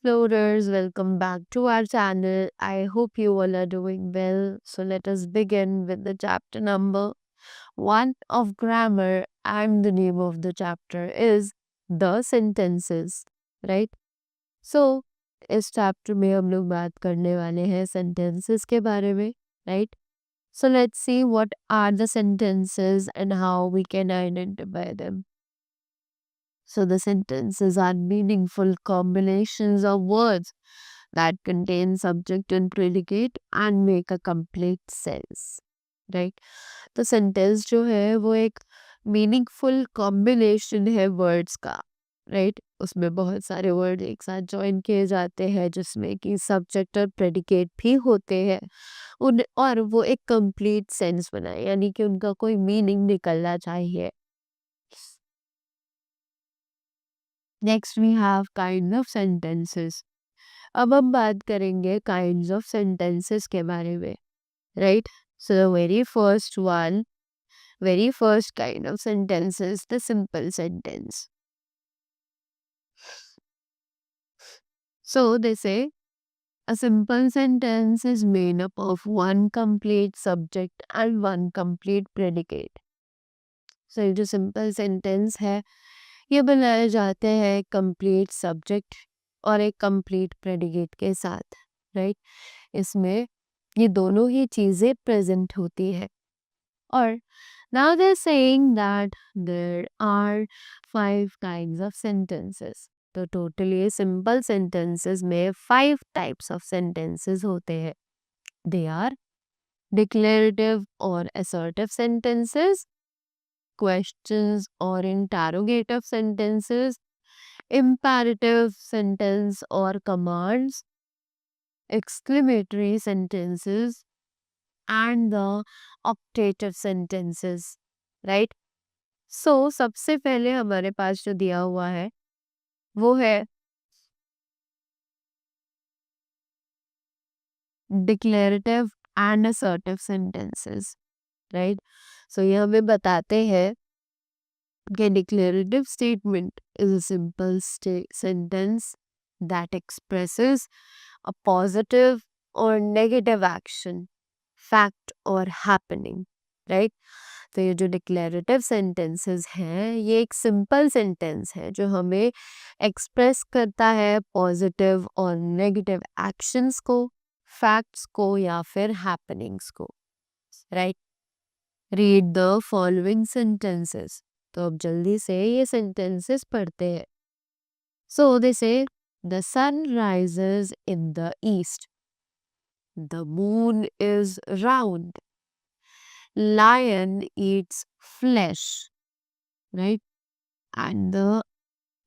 explorers, welcome back to our channel. I hope you all are doing well. So, let us begin with the chapter number one of grammar, and the name of the chapter is the sentences, right? So, इस chapter में हम लोग बात करने वाले हैं sentences के बारे में, right? So, let's see what are the sentences and how we can identify them. So the sentences are meaningful combinations of words that contain subject and predicate and make a complete sense. Right? तो sentence जो है वो एक meaningful combination है words का, right? उसमें बहुत सारे वर्ड एक साथ जॉइन किए जाते हैं जिसमें कि सब्जेक्ट और प्रेडिकेट भी होते हैं उन और वो एक कंप्लीट सेंस बनाए, यानी कि उनका कोई मीनिंग निकलना चाहिए. Next we have kind of sentences. अब हम बात करेंगे काइंड्स ऑफ सेंटेंसेस के बारे में, right? So the very first kind of sentence is the simple sentence. So they say a simple sentence is made up of one complete subject and one complete predicate. So ये जो simple sentence है ये बनाए जाते हैं complete subject और एक complete predicate के साथ, राइट? इसमें ये दोनों ही चीज़ें प्रेजेंट होती है. और now they saying that there are 5 kinds of sentences. तो टोटल ये सिंपल सेंटेंसेस में 5 टाइप्स ऑफ सेंटेंसेस होते हैं. दे आर डिक्लेरेटिव और assertive sentences, questions or interrogative sentences, imperative sentence or commands, exclamatory sentences, and the octative sentences, right? So सबसे पहले हमारे पास जो दिया हुआ है वो है declarative and assertive sentences, right? So ये हमें बताते हैं कि declarative statement is a simple sentence that expresses a positive or negative action, fact or happening, right? तो ये जो डिक्लेरेटिव सेंटेंसेस हैं ये एक सिंपल सेंटेंस है जो हमें एक्सप्रेस करता है पॉजिटिव और नेगेटिव एक्शंस को, फैक्ट्स को या फिर हैपनिंग्स को, right? Read the following sentences. तो अब जल्दी से ये सेंटेंसेस पढ़ते हैं. So they say the sun rises in the east, the moon is round, lion eats flesh, right? And the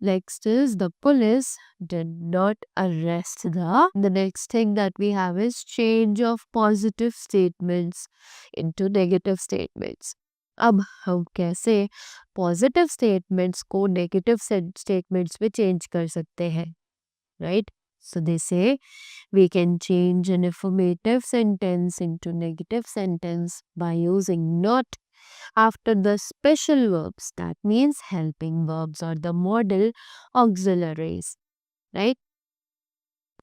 next is the police did not arrest the next thing that we have is change of positive statements into negative statements. अब हम कैसे positive statements को negative statements में change कर सकते हैं, right? So they say we can change an affirmative sentence into negative sentence by using not after the special verbs, that means helping verbs or the model auxiliaries, right?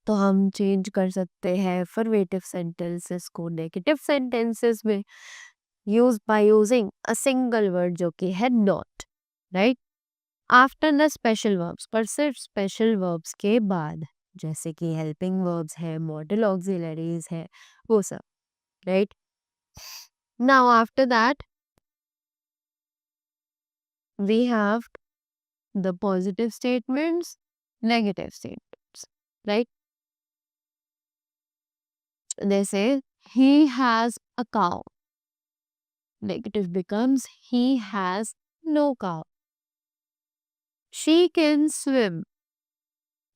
तो हम change कर सकते हैं affirmative sentences को negative sentences में use by using a single word जो कि है not, right? After the special verbs, पर सिर्फ special verbs के बाद, जैसे कि हेल्पिंग वर्ब्स है, मॉडल ऑक्सिलरीज है, वो सब, right? Now after that we have the positive statements, negative statements, right? जैसे he has a cow, negative becomes he has no cow. She can swim,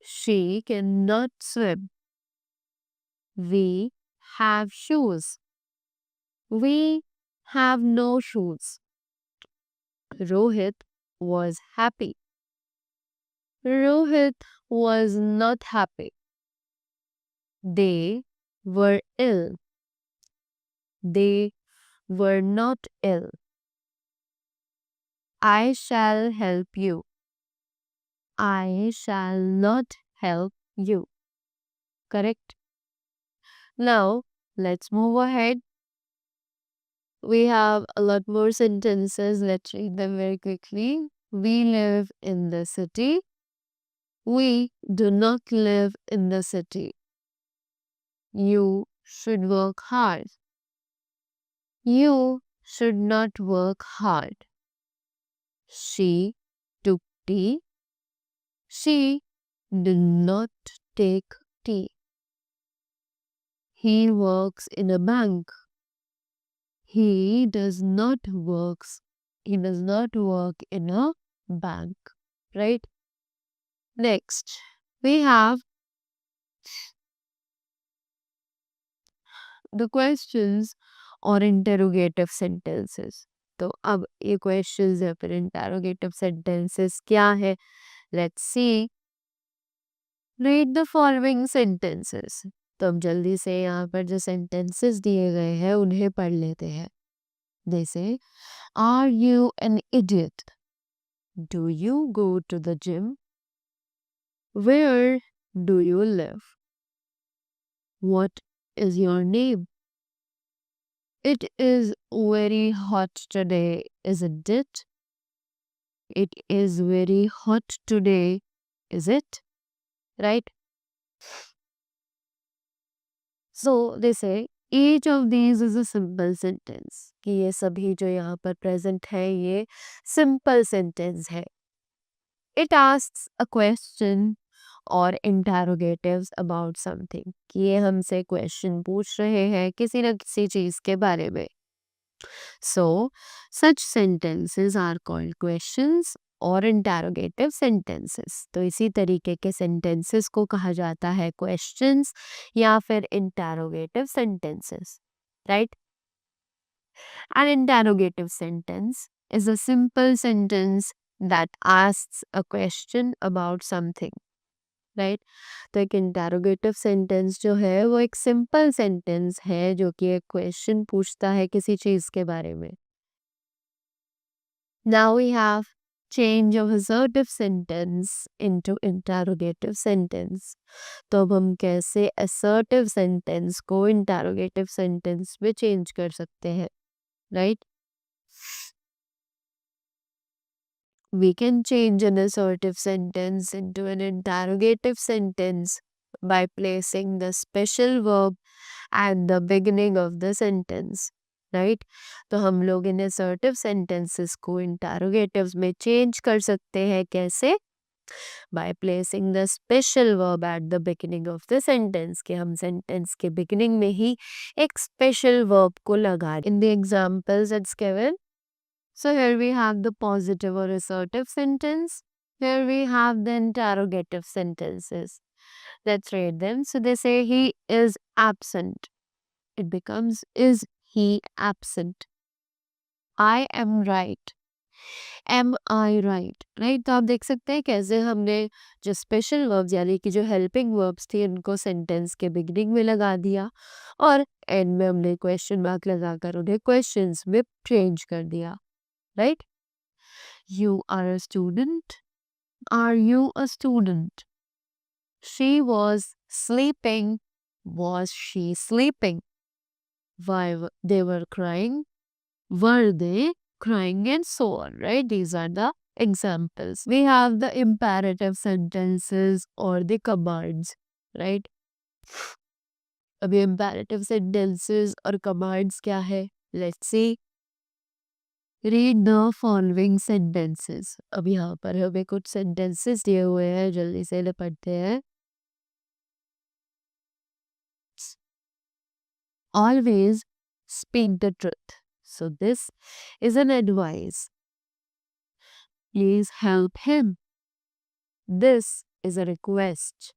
she cannot swim. We have shoes, we have no shoes. Rohit was happy, Rohit was not happy. They were ill, they were not ill. I shall help you, I shall not help You. Correct? Now, let's move ahead. We have a lot more sentences. Let's read them very quickly. We live in the city. We do not live in the city. You should work hard. You should not work hard. She took tea. She did not take tea. He works in a bank. He does not work in a bank. Right? Next, we have the questions or interrogative sentences. तो अब ये questions या फिर interrogative sentences क्या है? Let's see. Read the following sentences. तो अब जल्दी से यहाँ पर जो sentences दिए गए हैं उन्हें पढ़ लेते हैं. They say, are you an idiot? Do you go to the gym? Where do you live? What is your name? It is very hot today, isn't it? It is very hot today, is it? Right? So they say each of these is a simple sentence. कि ये सभी जो यहाँ पर present है ये simple sentence है. It asks a question or interrogatives about something. कि ये हमसे question पूछ रहे हैं किसी न किसी चीज के बारे में. So, such sentences are called questions और interrogative sentences. तो इसी तरीके के sentences को कहा जाता है questions या फिर interrogative sentences. Right? An interrogative sentence is a simple sentence that asks a question about something. Right तो एक इंटरोगेटिव सेंटेंस जो है वो एक सिंपल सेंटेंस है जो कि एक क्वेश्चन पूछता है किसी चीज के बारे में. Now we have change of assertive sentence into interrogative sentence. तो अब हम कैसे असर्टिव सेंटेंस को इंटरोगेटिव सेंटेंस में चेंज कर सकते हैं. Right We can change an assertive sentence into an interrogative sentence by placing the special verb at the beginning of the sentence. Right? तो हम लोग इन assertive sentences को interrogatives में change कर सकते हैं कैसे? By placing the special verb at the beginning of the sentence. कि हम sentence के beginning में ही एक special verb को लगा. In the examples it's given. So here we have the positive or assertive sentence. Here we have the interrogative sentences. Let's read them. So they say he is absent. It becomes is he absent? I am right. Am I right? Right? तो आप देख सकते हैं कैसे हमने जो special verbs यानी कि जो हेल्पिंग वर्ब्स थी उनको सेंटेंस के बिगिनिंग में लगा दिया और एंड में हमने क्वेश्चन मार्क लगाकर उन्हें क्वेश्चंस में चेंज कर दिया. Right? You are a student. Are you a student? She was sleeping. Was she sleeping? Why they were crying? Were they crying? And so on, right? These are the examples. We have the imperative sentences or the commands, right? अभी imperative sentences और commands क्या है? Let's see. Read the following sentences. अब यहाँ पर हमें कुछ sentences दिए हुए हैं जल्दी से इन्हें पढ़ते हैं. Always speak the truth. So this is an advice. Please help him. This is a request.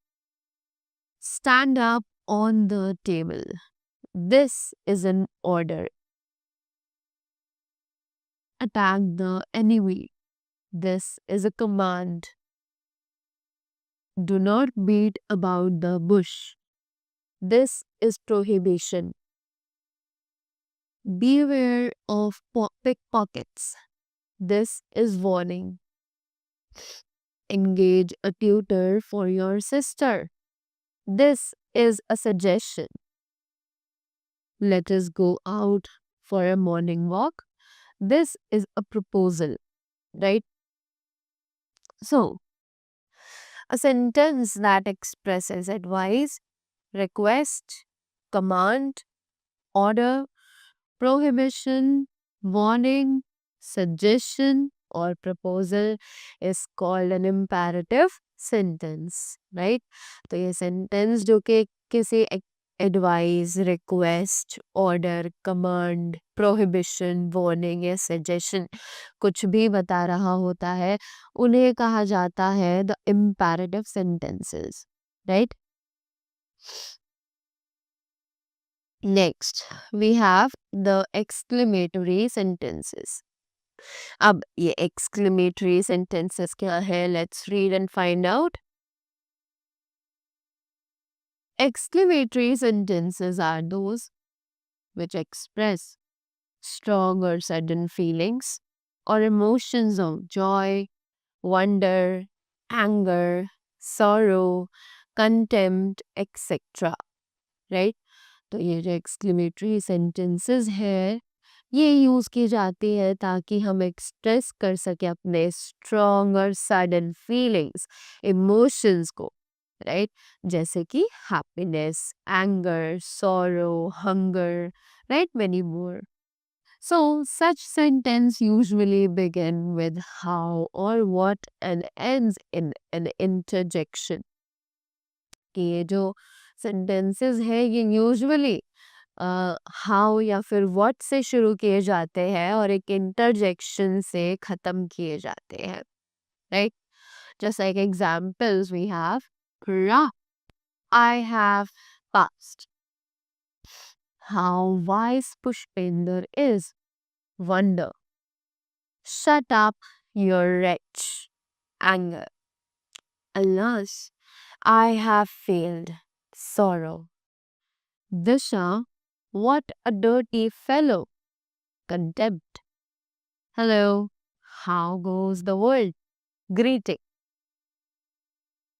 Stand up on the table. This is an order. Attack the enemy. This is a command. Do not beat about the bush. This is prohibition. Beware of pickpockets. This is warning. Engage a tutor for your sister. This is a suggestion. Let us go out for a morning walk. This is a proposal, right? So, a sentence that expresses advice, request, command, order, prohibition, warning, suggestion, or proposal is called an imperative sentence, right? तो ये sentence जो कि किसी advice, request, order, command, prohibition, warning या suggestion कुछ भी बता रहा होता है, उन्हें कहा जाता है the imperative sentences, right? Next, we have the exclamatory sentences. अब ये exclamatory sentences क्या है? Let's read and find out. Exclamatory sentences are those which express strong or sudden feelings or emotions of joy, wonder, anger, sorrow, contempt, etc. Right? तो ये जो exclamatory sentences है ये use की जाती है ताकि हम एक्सप्रेस कर सके अपने स्ट्रॉन्ग और सडन फीलिंग्स इमोशंस को, राइट? जैसे कि happiness, anger, sorrow, hunger, right, many more. So such sentence usually begin with how or what and ends in an interjection. कि ये जो sentences है ये usually हाउ या फिर व्हाट से शुरू किए जाते हैं और एक इंटरजेक्शन से खत्म किए जाते हैं, right? Just like examples we have ra, I have passed. How wise Pushpinder is. Wonder. Shut up, your wretch. Anger. Alas, I have failed. Sorrow. Disha, what a dirty fellow. Contempt. Hello, how goes the world? Greeting.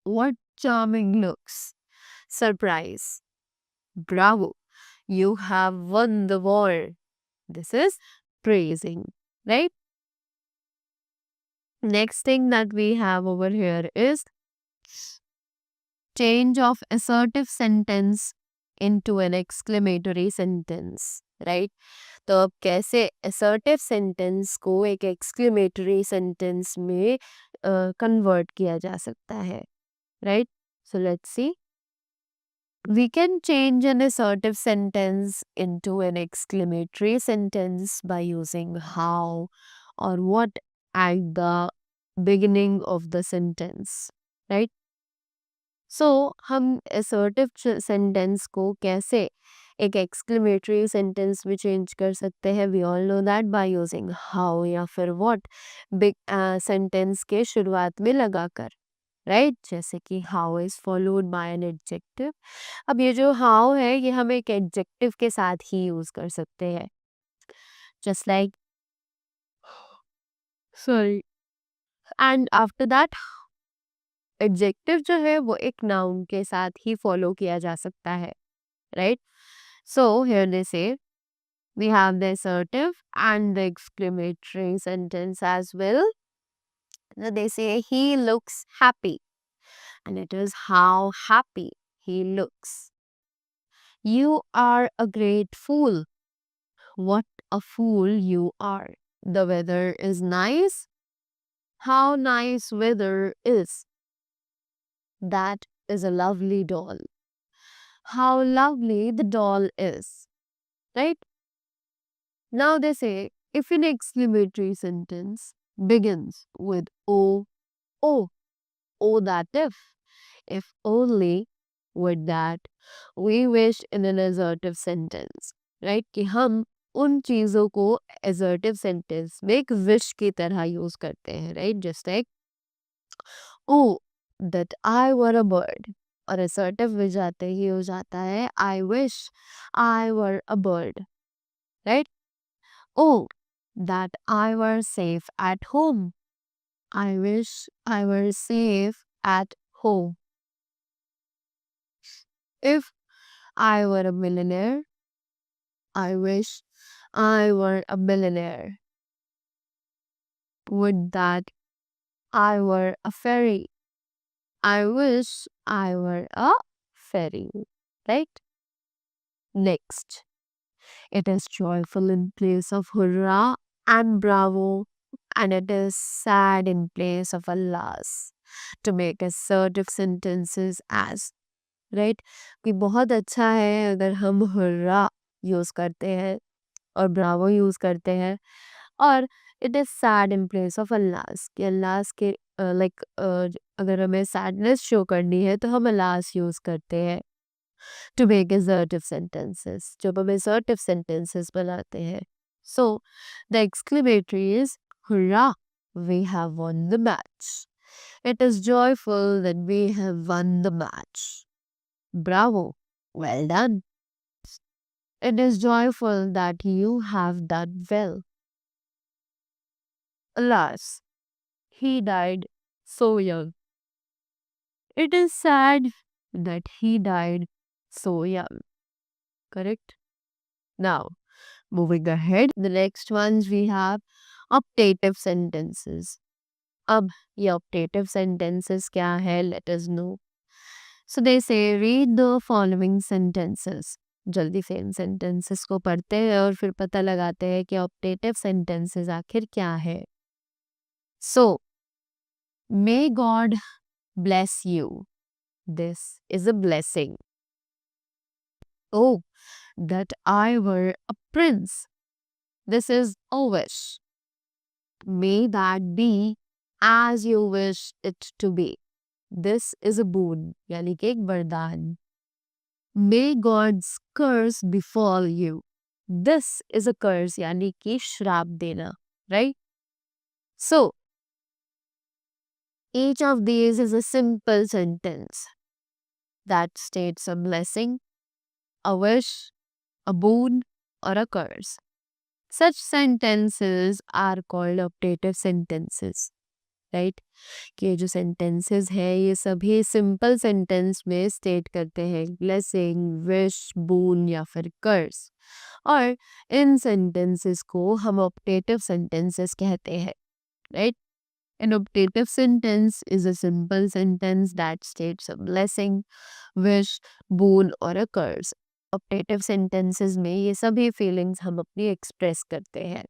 What charming looks. Surprise. Bravo, you have won the war. This is praising, right? Next thing that we have over here is change of assertive sentence into an exclamatory sentence, right? तो अब कैसे assertive sentence को एक exclamatory sentence में convert किया जा सकता है, right? So let's see. We can change an assertive sentence into an exclamatory sentence by using how or what at the beginning of the sentence, right? So हम assertive sentence को कैसे एक exclamatory sentence में change कर सकते हैं? We all know that by using how या फिर what big sentence के शुरुआत में लगाकर, राइट? जैसे कि how is followed by an adjective. अब ये जो हाउ है ये हम एक एडजेक्टिव के साथ ही यूज कर सकते हैं, just like sorry. And after that adjective जो है वो एक नाउन के साथ ही फॉलो किया जा सकता है, राइट? सो हियर दे से we have the assertive and the exclamatory sentence as well. So they say he looks happy, and it is how happy he looks. You are a great fool. What a fool you are. The weather is nice. How nice weather is. That is a lovely doll. How lovely the doll is. Right? Now they say if an exclamatory sentence begins with oh, oh, oh that if only with that we wish in an assertive sentence, right? कि हम उन चीजों को assertive sentence में एक wish की तरह use करते हैं, right? Just like oh that I were a bird. और assertive में जाते ही हो जाता है I wish I were a bird, right? Oh that I were safe at home. I wish I were safe at home. If I were a millionaire, I wish I were a billionaire. Would that I were a fairy. I wish I were a fairy. Right? Next, it is joyful in place of hurrah and bravo, and it is sad in place of alas. To make assertive sentences as, right? कि बहुत अच्छा है अगर हम hurrah use करते हैं और Bravo use करते हैं, और it is said in place of alas, कि अल्लास के लाइक अगर हमें सैडनेस शो करनी है तो हम अल्लास यूज करते हैं टू मेक assertive sentences, जब हम assertive sentences बनाते हैं. So the exclamatory is hurrah, we have won the match. It is joyful that we have won the match. Bravo, well done. It is joyful that you have done well. Alas, he died so young. It is sad that he died so young. Correct? Now, moving ahead, the next ones we have optative sentences. अब ये optative sentences क्या है? Let us know. So they say read the following sentences. जल्दी से इन sentences को पढ़ते हैं और फिर पता लगाते हैं कि optative sentences आखिर क्या है. So, may God bless you. This is a blessing. Oh, that I were a prince. This is a wish. May that be as you wish it to be. This is a boon, यानी कि एक वरदान. May God's curse befall you. This is a curse, यानी कि श्राप देना, right? So, each of these is a simple sentence that states a blessing, a wish, a boon, or a curse. Such sentences are called optative sentences, right? कि ये जो sentences है ये सभी simple sentence में state करते हैं blessing, wish, boon या फिर curse. और इन sentences को हम optative sentences कहते हैं, right? An optative sentence is a simple sentence that states a blessing, wish, boon or a curse. Optative sentences में ये सभी feelings हम अपनी express करते हैं.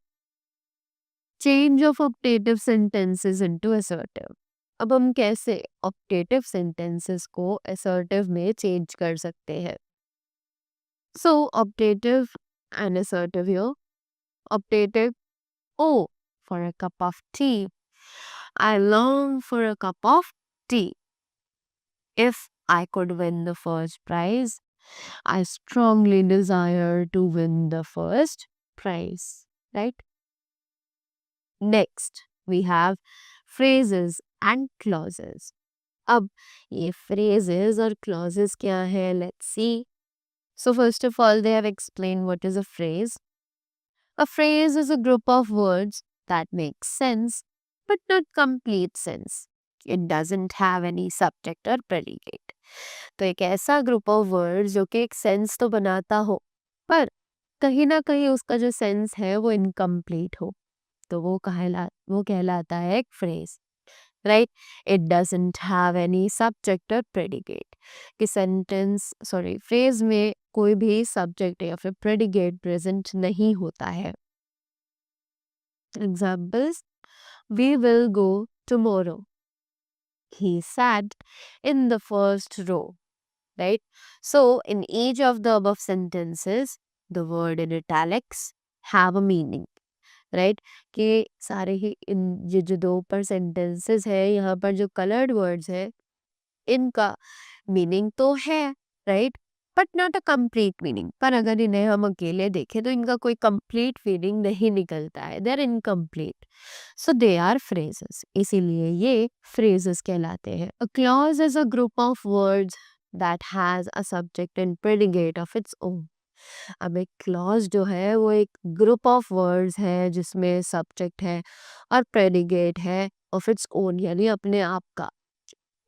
Change of optative sentences into assertive. अब हम कैसे optative sentences को assertive में change कर सकते हैं? So optative and assertive here. Optative, oh, for a cup of tea. I long for a cup of tea. If I could win the first prize, I strongly desire to win the first prize, right? Next, we have phrases and clauses. अब ये phrases और clauses क्या है? Let's see. So first of all, they have explained what is a phrase. A phrase is a group of words that make sense but not complete sense. It doesn't have any subject or predicate. तो एक ऐसा group of words जो कि एक sense तो बनाता हो पर कहीं ना कहीं उसका जो sense है वो incomplete हो, तो वो कहलाता है एक phrase, right? It doesn't have any subject or predicate. कि phrase में कोई भी subject या फिर predicate present नहीं होता है. Examples: we will go tomorrow. He sat in the first row, right? So, in each of the above sentences, the word in italics have a meaning, right? कि सारे ही इन ये जो दो पर sentences है यहाँ पर जो colored words है इनका meaning तो है, right? But not a complete meaning. पर अगर इन्हें हम अकेले देखें तो इनका कोई complete meaning नहीं निकलता है. They are incomplete. So they are phrases. इसीलिए ये phrases कहलाते हैं. A clause is a group of words that has a subject and predicate of its own. अब एक clause जो है वो एक group of words है जिसमें subject है और predicate है of its own, यानी अपने आप का.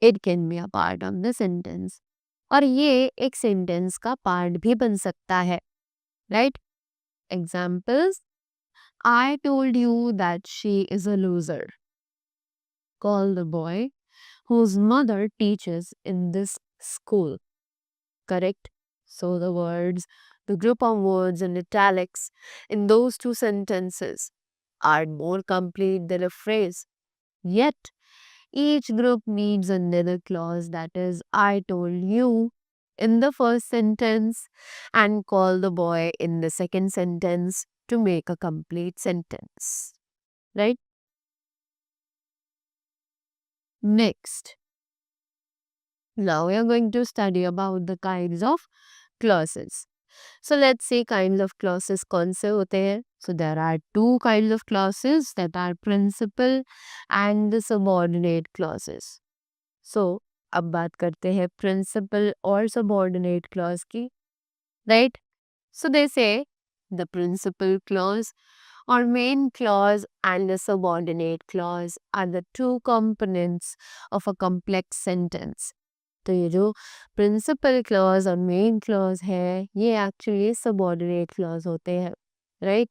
It can be a part of the sentence. और ये एक सेंटेंस का पार्ट भी बन सकता है, right? Examples, I told you that she is a loser. Call the boy whose mother teaches in this school. Correct? So the words, the group of words in italics in those two sentences are more complete than a phrase. Yet, each group needs another clause, that is, I told you in the first sentence and call the boy in the second sentence to make a complete sentence. Right? Next, now we are going to study about the kinds of clauses. So let's see kinds of clauses कौन से होते हैं. So there are two kinds of clauses, that are principal and the subordinate clauses. So अब बात करते हैं principal और subordinate clause की, right? So they say the principal clause or main clause and the subordinate clause are the two components of a complex sentence. तो ये जो principal clause और मेन क्लॉज है, ये एक्चुअली सबऑर्डिनेट क्लॉज होते हैं, right?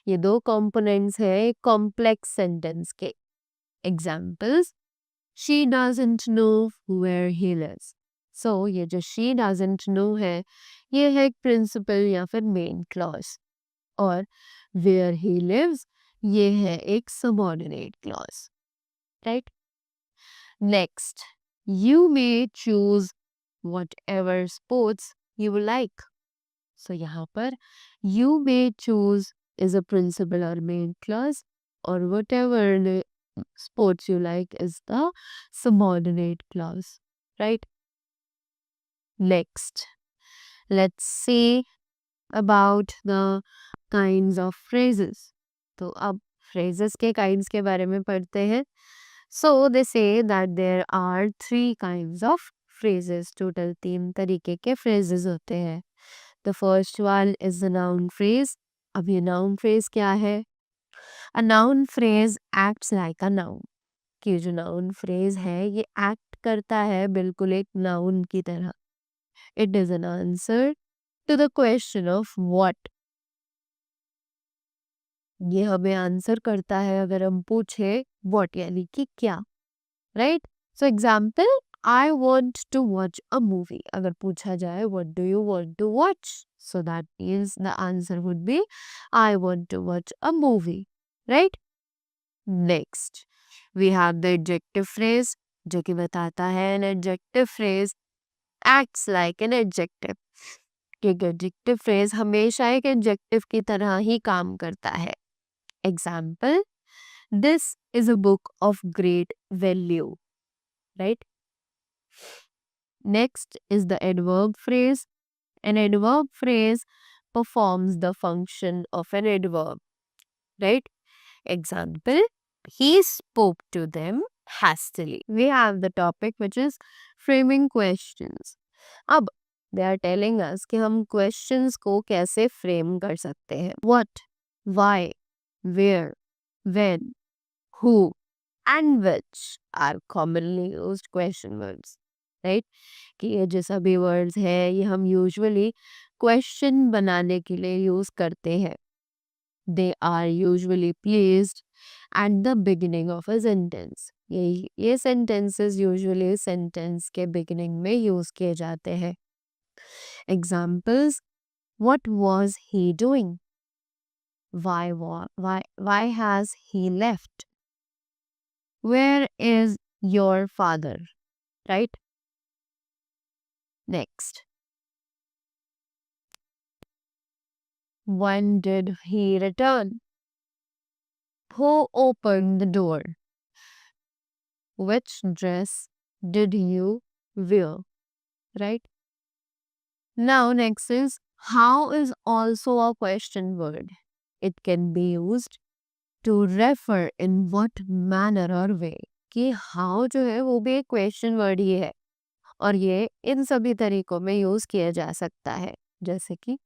ये दो कंपोनेंट्स है एक कॉम्प्लेक्स सेंटेंस के. Examples, she doesn't know where he lives. So ये जो शी डजंट नो है, ये है एक प्रिंसिपल या फिर मेन क्लॉज. और वेयर ही लिव्स, ये है एक subordinate clause, right? Next, you may choose whatever sports you like. So यहाँ पर you may choose is a principal or main clause, or whatever the sports you like is the subordinate clause, right? Next, let's see about the kinds of phrases. तो अब phrases के kinds के बारे में पढ़ते हैं. So they say that there are three kinds of phrases. Total 3 तरीके के phrases होते हैं. The first one is the noun phrase. अब ये noun phrase क्या है? A noun phrase acts like a noun. कि जो noun phrase है ये act करता है बिल्कुल एक noun की तरह. It is an answer to the question of what. ये हमें आंसर करता है अगर हम पूछे what यानी कि क्या, right? So example, I want to watch a movie. अगर पूछा जाए what do you want to watch, so that means the answer would be I want to watch a movie, right? Next, we have the adjective phrase, जो कि बताता है an adjective phrase acts like an adjective. एक adjective phrase हमेशा एक adjective की तरह ही काम करता है. Example, this is a book of great value, right? Next is the adverb phrase. An adverb phrase performs the function of an adverb, right? Example, he spoke to them hastily. We have the topic which is framing questions. अब they are telling us कि हम questions को कैसे frame कर सकते हैं. What, why, where, when, who and which are commonly used question words, right? कि ये जो सभी वर्ड्स है ये हम यूजुअली क्वेश्चन बनाने के लिए यूज करते हैं. They are usually placed at the beginning of a sentence. ये सेंटेंसेस यूजुअली सेंटेंस के बिगिनिंग में यूज किए जाते हैं. Examples, what was he doing, why has he left, where is your father, right? Next, when did he return, who opened the door, which dress did you wear, right? Now next is how is also a question word. It can be used to refer in what manner or way. कि how जो है वो भी एक question word ही है और ये इन सभी तरीकों में यूज किया जा सकता है. जैसे कि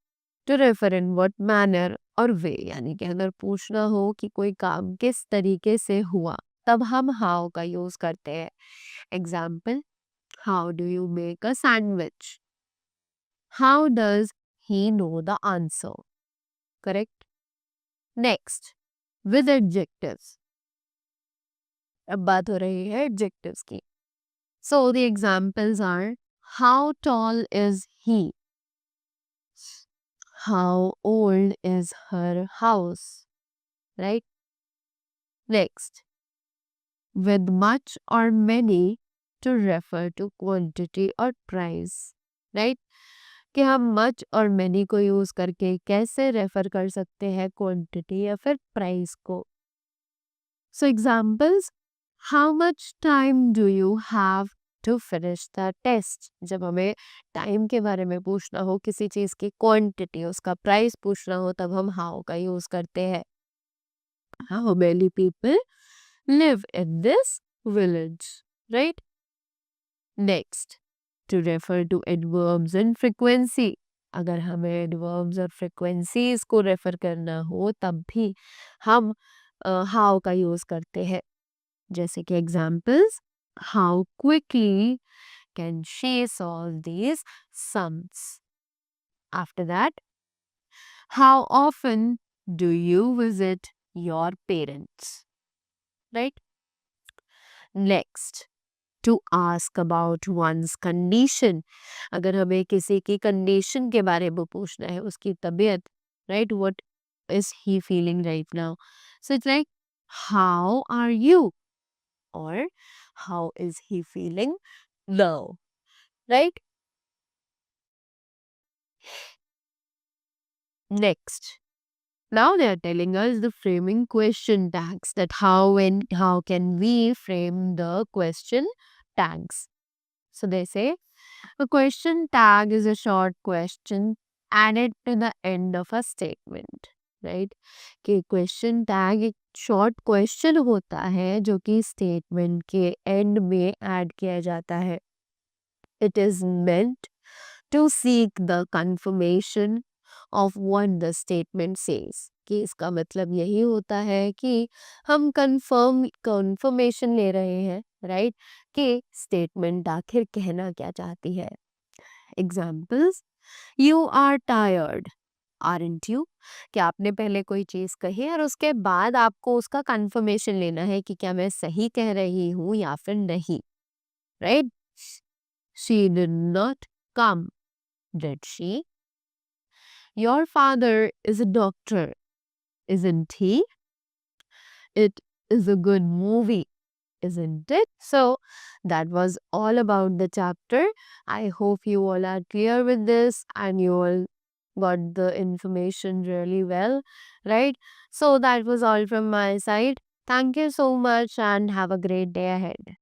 to refer in what manner और way, यानी कि अगर पूछना हो कि कोई काम किस तरीके से हुआ तब हम how का यूज करते हैं. Example, how do you make a sandwich, How does he know the answer? Correct? Next, with adjectives. अब बात हो रही है adjectives की. So the examples are, how tall is he? How old is her house? Right? Next, with much or many to refer to quantity or price. Right? कि हम much और many को यूज करके कैसे रेफर कर सकते हैं क्वांटिटी या फिर प्राइस को. So examples, how much time do you have to finish the test? जब हमें टाइम के बारे में पूछना हो, किसी चीज की क्वांटिटी, उसका प्राइस पूछना हो, तब हम how का यूज करते हैं. How many people live in this village? Right? Next, to refer to adverbs and frequency. अगर हमें adverbs और frequencies को रेफर करना हो तब भी हम how का यूज करते हैं. जैसे कि examples, how quickly can she solve these sums? After that, how often do you visit your parents? Right? Next, to ask about one's condition. अगर हमें किसी की condition के बारे में पूछना है, उसकी तबीयत, right? What is he feeling right now? So it's like, how are you? Or how is he feeling now? Right? Next. Now they are telling us the framing question tags, that how can we frame the question tags. So they say a question tag is a short question added to the end of a statement. Right? कि question tag एक short question होता है जो कि statement के end में add किया जाता है. It is meant to seek the confirmation of what the statement says. कि इसका मतलब यही होता है कि हम confirmation ले रहे हैं, right? कि statement आखिर कहना क्या चाहती है. Examples, you are tired, aren't you? कि आपने पहले कोई चीज कही और उसके बाद आपको उसका confirmation लेना है कि क्या मैं सही कह रही हूँ या फिर नहीं. Right? She did not come, did she? Your father is a doctor, isn't he? It is a good movie, isn't it? So that was all about the chapter. I hope you all are clear with this and you all got the information really well, right? So that was all from my side. Thank you so much and have a great day ahead.